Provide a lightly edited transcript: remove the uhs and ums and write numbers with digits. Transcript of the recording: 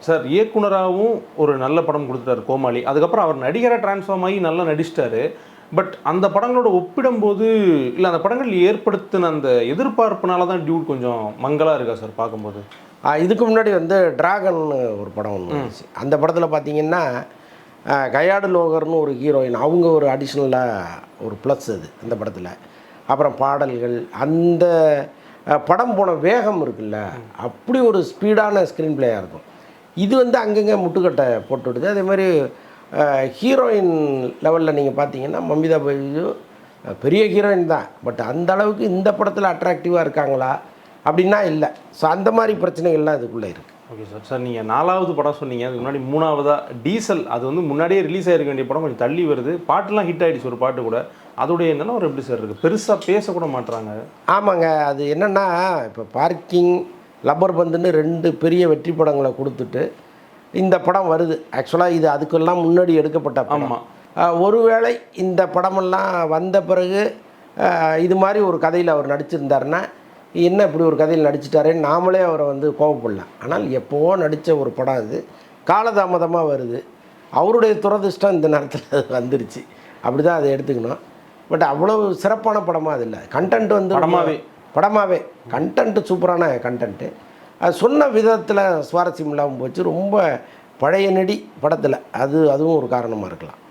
Sir இயக்குனராகவும் ஒரு நல்ல படம் கொடுத்துட்டாரு கோமாளி. அதுக்கப்புறம் அவர் நடிகராக ட்ரான்ஸ்ஃபார்ம் ஆகி நல்லா நடிச்சிட்டாரு. பட் அந்த படங்களோட ஒப்பிடும்போது இல்லை அந்த படங்கள் ஏற்படுத்தின அந்த எதிர்பார்ப்புனால தான் டியூட் கொஞ்சம் மங்கலாக இருக்கா சார் பார்க்கும்போது? இதுக்கு முன்னாடி வந்து டிராகன் ஒரு படம் ஒன்று வந்துச்சு. அந்த படத்தில் பார்த்தீங்கன்னா கயாடு லோகர்னு ஒரு ஹீரோயின், அவங்க ஒரு அடிஷ்னலாக ஒரு ப்ளஸ் அது அந்த படத்தில். அப்புறம் பாடல்கள், அந்த படம் போன வேகம் இருக்குல்ல, அப்படி ஒரு ஸ்பீடான ஸ்க்ரீன் பிளேயாக இருக்கும். இது வந்து அங்கங்கே முட்டுக்கட்டை போட்டு விடுது. அதே மாதிரி ஹீரோயின் லெவலில் நீங்கள் பார்த்தீங்கன்னா மமிதா பைஜு பெரிய ஹீரோயின் தான், பட் அந்த அளவுக்கு இந்த படத்தில் அட்ராக்டிவாக இருக்காங்களா அப்படின்னா இல்லை. ஸோ அந்த மாதிரி பிரச்சனைகள்லாம் இதுக்குள்ளே இருக்குது. Okay sir. சார் நீங்கள் 4வது படம் சொன்னீங்க, அதுக்கு முன்னாடி 3வதாக டீசல், அது வந்து முன்னாடியே ரிலீஸ் ஆகிருக்க வேண்டிய படம் கொஞ்சம் தள்ளி வருது. பாட்டுலாம் ஹிட் ஆகிடுச்சு, ஒரு பாட்டு கூட. அதோடைய நிலவரம் எப்படி சார் இருக்குது? பெருசாக பேசக்கூட மாட்டுறாங்க. ஆமாங்க, அது என்னென்னா இப்போ பார்க்கிங், லப்பர் பந்துன்னு 2 பெரிய வெற்றி படங்களை கொடுத்துட்டு இந்த படம் வருது. ஆக்சுவலாக இது அதுக்கெல்லாம் முன்னாடி எடுக்கப்பட்ட படம். ஒருவேளை இந்த படமெல்லாம் வந்த பிறகு இது மாதிரி ஒரு கதையில் அவர் நடிச்சிருந்தாருன்னா, என்ன இப்படி ஒரு கதையில் நடிச்சிட்டாரேன்னு நாமளே அவரை வந்து கோவப்படலாம். ஆனால் எப்போவோ நடித்த ஒரு படம் அது காலதாமதமாக வருது. அவருடைய துரதிர்ஷ்டம் இந்த நேரத்தில் வந்துருச்சு, அப்படி தான் அதை எடுத்துக்கணும். பட் அவ்வளவு சிறப்பான படமாக அது இல்லை. கண்டென்ட் வந்து படமாகவே கண்டென்ட்டு சூப்பரான கண்டென்ட்டு. அது சொன்ன விதத்தில் சுவாரஸ்யம் இல்லாமல் போச்சு. ரொம்ப பழைய நடி படத்தில் அதுவும் ஒரு காரணமாக இருக்கலாம்.